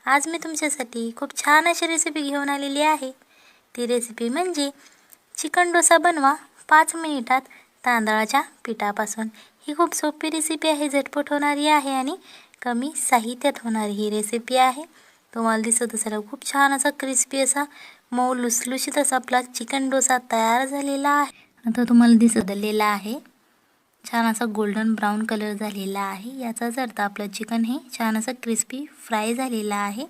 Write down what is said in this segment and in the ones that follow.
आज मी तुमच्यासाठी खूप छान अशी रेसिपी घेऊन आलेली आहे। ती रेसिपी म्हणजे चिकन डोसा बनवा 5 मिनिटात तांदळाच्या पिठापासून। ही खूप सोपी रेसिपी आहे, झटपट होणारी आहे आणि कमी साहित्यात होणारी ही रेसिपी आहे। तुम्हाला दिसत असेल खूप छान असा क्रिस्पी असा मऊ लुसलुशीत असा आपला चिकन डोसा तयार झालेला आहे। आता तुम्हाला दिसलेला आहे छान असा गोल्डन ब्राउन कलर झालेला आहे। याचाच अर्थ आपलं चिकन हे छान असं क्रिस्पी फ्राय झालेला आहे।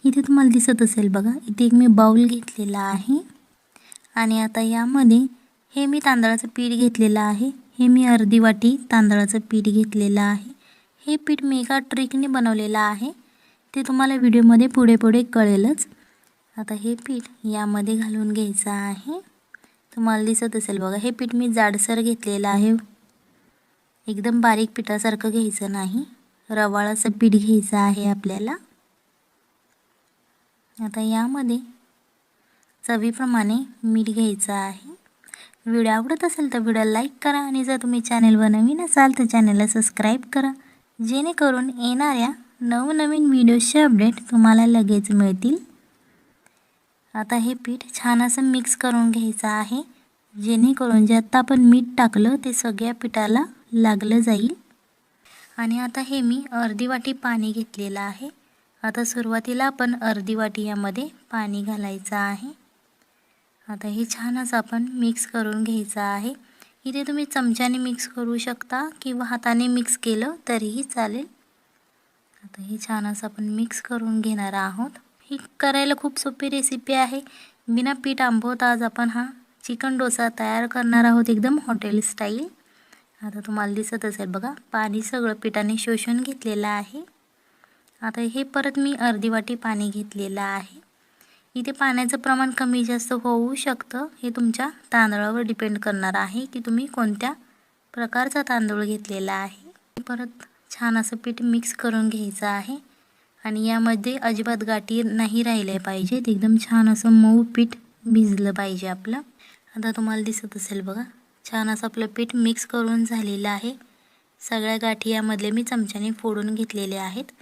इथे तुम्हाला दिसत असेल बघा, इथे एक मी बाउल घेतलेला आहे आणि आता यामध्ये हे मी तांदळाचं पीठ घेतलेलं आहे। हे मी अर्धी वाटी तांदळाचं पीठ घेतलेलं आहे। हे पीठ मी एका ट्रिकने बनवलेलं आहे, ते तुम्हाला व्हिडिओमध्ये पुढे कळेलच। आता हे पीठ यामध्ये घालून घ्यायचं आहे। तुम्हाला दिसत असेल बघा, हे पीठ मी जाडसर घेतलेलं आहे, एकदम बारीक पिठासारखं घ्यायचं नाही, रवाळ असं पीठ घ्यायचं आहे आपल्याला। आता यामध्ये चवीप्रमाणे मीठ घ्यायचं आहे। व्हिडिओ आवडत असेल तर व्हिडिओ लाईक करा आणि जर तुम्ही चॅनलवर नवीन असाल तर चॅनलला सबस्क्राईब करा, जेणेकरून येणाऱ्या नवनवीन व्हिडिओचे अपडेट तुम्हाला लगेच मिळतील। आता हे पीठ छान असं मिक्स करून घ्यायचं आहे, जेणेकरून जे आता आपण मीठ टाकलं ते सगळ्या पिठाला लागलं जाईल। आणि आता हे मी अर्धी वाटी पाणी घेतलेलं आहे। आता सुरुवातीला आपण अर्धी वाटी यामध्ये पाणी घालायचं आहे। आता हे छान असं आपण मिक्स करून घ्यायचं आहे। इथे तुम्ही चमच्याने मिक्स करू शकता किंवा हाताने मिक्स केलं तरीही चालेल। आता हे छान असं आपण मिक्स करून घेणार आहोत। ही करायला खूप सोपी रेसिपी आहे, बिना पीठ आंबवता आज आपण हा चिकन डोसा तयार करणार आहोत, एकदम हॉटेल स्टाईल। आता तुम्हाला दिसत असेल बघा, पाणी सगळं पिठाने शोषून घेतलेलं आहे। आता हे परत मी अर्धी वाटी पाणी घेतलेलं आहे। इथे पाण्याचं प्रमाण कमी जास्त होऊ शकतं, हे तुमच्या तांदळावर डिपेंड करणार आहे की तुम्ही कोणत्या प्रकारचा तांदूळ घेतलेला आहे। परत छान असं पीठ मिक्स करून घ्यायचं आहे आणि यामध्ये अजिबात गाठी नाही राहिले पाहिजेत, एकदम छान असं मऊ पीठ भिजलं पाहिजे आपलं। आता तुम्हाला दिसत असेल बघा, छान असं आपलं पीठ मिक्स करून झालेलं आहे। सगळ्या गाठी यामधले मी चमच्याने फोडून घेतलेले आहेत।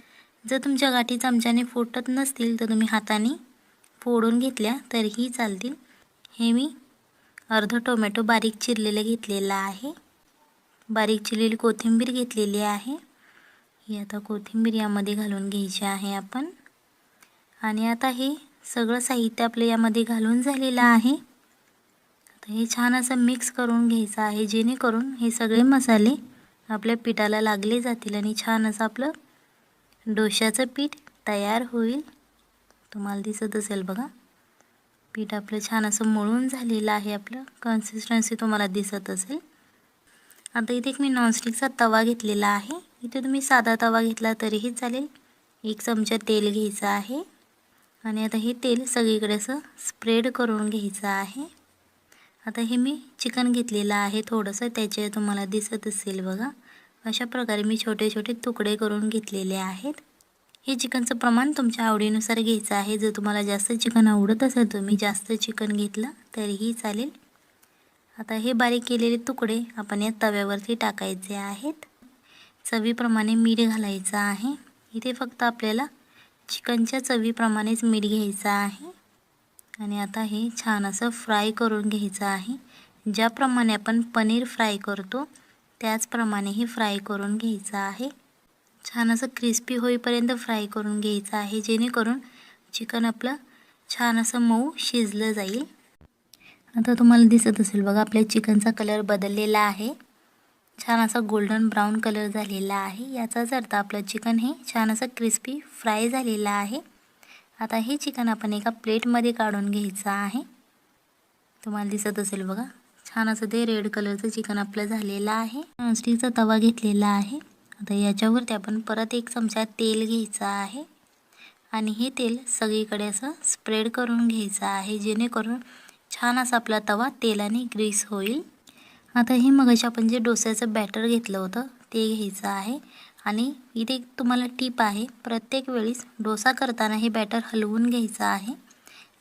जर तुमच्या गाठी चमच्याने फोडत नसतील तर तुम्ही हाताने फोडून घेतल्या तरीही चालतील। हे मी अर्धा टोमॅटो बारीक चिरलेलं घेतलेलं आहे, बारीक चिरलेली कोथिंबीर घेतलेली आहे। ही आता कोथिंबीर यामध्ये घालून घ्यायची आहे आपण। आणि आता हे सगळं साहित्य आपलं यामध्ये घालून झालेलं आहे। आता हे छान असं मिक्स करून घ्यायचं आहे, जेणेकरून हे सगळे मसाले आपल्या पिठाला लागले जातील आणि छान असं आपलं डोशाचं पीठ तयार होईल। तुम्हाला दिसत असेल बघा, पीठ आपलं छान असं मळून झालेलं आहे, आपलं कन्सिस्टन्सी तुम्हाला दिसत असेल। आता इथे एक मी नॉनस्टिकचा तवा घेतलेला आहे, इथे तुम्ही साधा तवा घेतला तरीही चालेल। 1 चमचा तेल घ्यायचं आहे आणि आता हे तेल सगळीकडे असं स्प्रेड करून घ्यायचं आहे। आता हे मी चिकन घेतलेलं आहे थोडंसं, त्याचे तुम्हाला दिसत असेल बघा, अशा प्रकारे मी छोटे छोटे तुकडे करून घेतलेले आहेत। हे चिकनचं प्रमाण तुमच्या आवडीनुसार घ्यायचं आहे, जर तुम्हाला जास्त चिकन आवडत असेल तुम्ही जास्त चिकन घेतलं तरीही चालेल। आता हे बारीक केलेले तुकडे आपण या तव्यावरती टाकायचे आहेत। चवीप्रमाणे मीठ घालायचं आहे, इथे फक्त आपल्याला चिकनच्या चवीप्रमाणेच मीठ घ्यायचं आहे। आणि आता हे छान असं फ्राय करून घ्यायचं आहे, ज्याप्रमाणे आपण पनीर फ्राय करतो त्याचप्रमाणे हे फ्राय करून घ्यायचं आहे। छान असं क्रिस्पी होईपर्यंत फ्राय करून घ्यायचं आहे, जेणेकरून चिकन आपलं छान असं मऊ शिजलं जाईल। आता तुम्हाला दिसत असेल बघा, आपल्या चिकनचा कलर बदललेला आहे, छान असा गोल्डन ब्राउन कलर झालेला आहे। याचाच अर्थ आपलं चिकन हे छान असं क्रिस्पी फ्राय झालेलं आहे। आता हे चिकन आपण एका प्लेटमध्ये काढून घ्यायचं आहे। तुम्हाला दिसत असेल बघा, छान असं ते रेड कलरचं चिकन आपलं झालेलं आहे। नॉनस्टिकचा तवा घेतलेला आहे। आता याच्यावरती आपण परत 1 चमचा तेल घ्यायचं आहे आणि हे तेल सगळीकडे असं स्प्रेड करून घ्यायचं आहे, जेणेकरून छान असा आपला तवा तेलाने ग्रीस होईल। आता हे मगाशी आपण जे डोस्याचं बॅटर घेतलं होतं ते घ्यायचं आहे आणि इथे तुम्हाला टिप आहे, प्रत्येक वेळेस डोसा करताना हे बॅटर हलवून घ्यायचं आहे,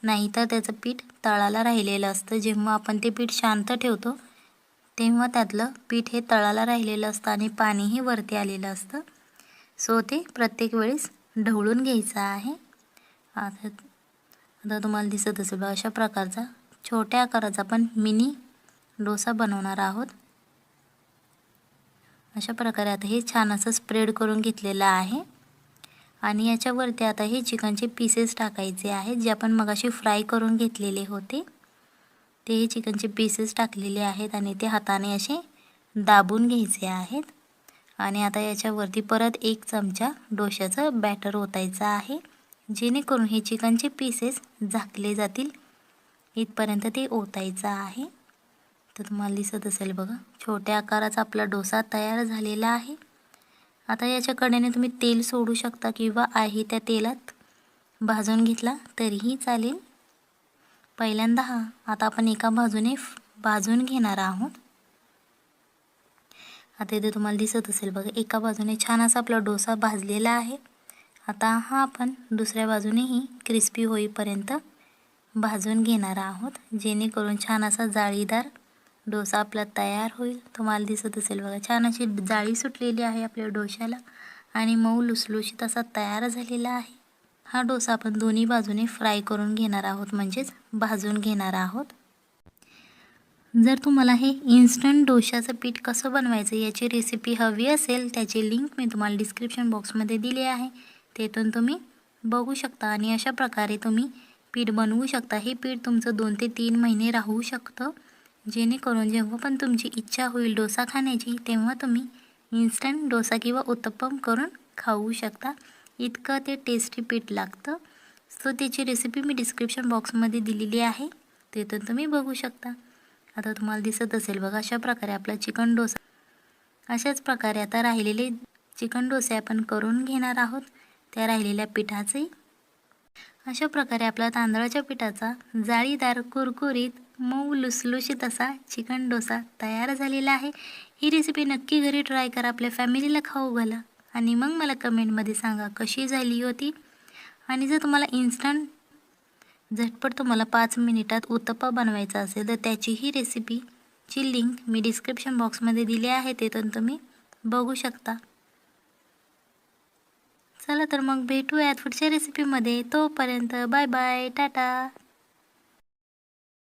नाहीतर त्याचं पीठ तळाला राहिलेलं असतं। जेव्हा आपण ते पीठ शांत ठेवतो तेव्हा त्यातलं पीठ हे तळाला राहिलेलं असतं आणि पाणीही वरती आलेलं असतं। सो ते प्रत्येक वेळेस ढवळून घ्यायचा आहे. आता तुम्हाला दिसत असेल बघा, अशा प्रकारचा छोट्या आकाराचा आपण मिनी डोसा बनवणार आहोत. अशा प्रकारे आता हे छान असं स्प्रेड करून घेतलेलं आहे आणि याच्यावरती आता हे चिकनचे पीसेस टाकायचे आहेत, जे आपण मगाशी फ्राय करून घेतलेले होते. ते हे चिकनचे पीसेस टाकलेले आहेत आणि ते हाताने असे दाबून घ्यायचे आहेत. आणि आता याच्यावरती परत 1 चमचा डोशाचं बॅटर ओतायचं आहे, जेणेकरून हे चिकनचे पीसेस झाकले जातील इथपर्यंत ते ओतायचं आहे. तर तुम्हाला दिसत असेल बघा, छोट्या आकाराचा आपला डोसा तयार झालेला आहे. आता याच्या कडेने तुम्ही तेल सोडू शकता किंवा आहे त्या तेलात भाजून घेतला तरीही चालेल. पहिल्यांदा आता आपण एका बाजूने भाजून घेणार आहोत. आता इथे तुम्हाला दिसत असेल बघा, एका बाजूने छान असा आपला डोसा भाजलेला आहे. आता हा आपण दुसऱ्या बाजूनेही क्रिस्पी होईपर्यंत भाजून घेणार आहोत, जेणेकरून छान असा जाळीदार डोसा आपला तयार होईल. तुम्हाला दिसत असेल बघा, छान अशी जाळी सुटलेली आहे आपल्या डोशाला आणि मऊ लुसलुशीत असा तयार झालेला आहे. हा डोसा आपण दोन्ही बाजूने फ्राय करून घेणार आहोत, म्हणजेच भाजून घेणार आहोत. जर तुम्हाला हे इन्स्टंट डोशाचं पीठ कसं बनवायचं याची रेसिपी हवी असेल, त्याची लिंक मी तुम्हाला डिस्क्रिप्शन बॉक्समध्ये दिली आहे, तेथून तुम्ही बघू शकता आणि अशा प्रकारे तुम्ही पीठ बनवू शकता. हे पीठ तुमचं 2 ते 3 महिने राहू शकतं, जेणेकरून जेव्हा पण तुमची इच्छा होईल डोसा खाण्याची, तेव्हा तुम्ही इन्स्टंट डोसा किंवा उत्तप्पम करून खाऊ शकता. इतकं ते टेस्टी पीठ लागतं. सो त्याची रेसिपी मी डिस्क्रिप्शन बॉक्समध्ये दिलेली आहे, तेथून तुम्ही बघू शकता. आता तुम्हाला दिसत असेल बघा, अशा प्रकारे आपला चिकन डोसा, अशाच प्रकारे आता राहिलेले चिकन डोसे आपण करून घेणार आहोत. त्या राहिलेल्या पिठाचे अशा प्रकारे आपला तांदळाच्या पिठाचा जाळीदार कुरकुरीत मऊ लुसलुशीत असा चिकन डोसा तयार झालेला आहे. ही रेसिपी नक्की घरी ट्राय करा, आपल्या फॅमिलीला खाऊ घाला आणि मग मला कमेंटमध्ये सांगा कशी झाली होती. आणि जर तुम्हाला इन्स्टंट झटपट तुम्हाला 5 मिनिटात उत्तप्पा बनवायचा असेल, तर त्याचीही रेसिपीची लिंक मी डिस्क्रिप्शन बॉक्समध्ये दिली आहे, तेथून तुम्ही बघू शकता. चला तर मग भेटूयात पुढच्या रेसिपीमध्ये. तोपर्यंत बाय बाय, टाटा.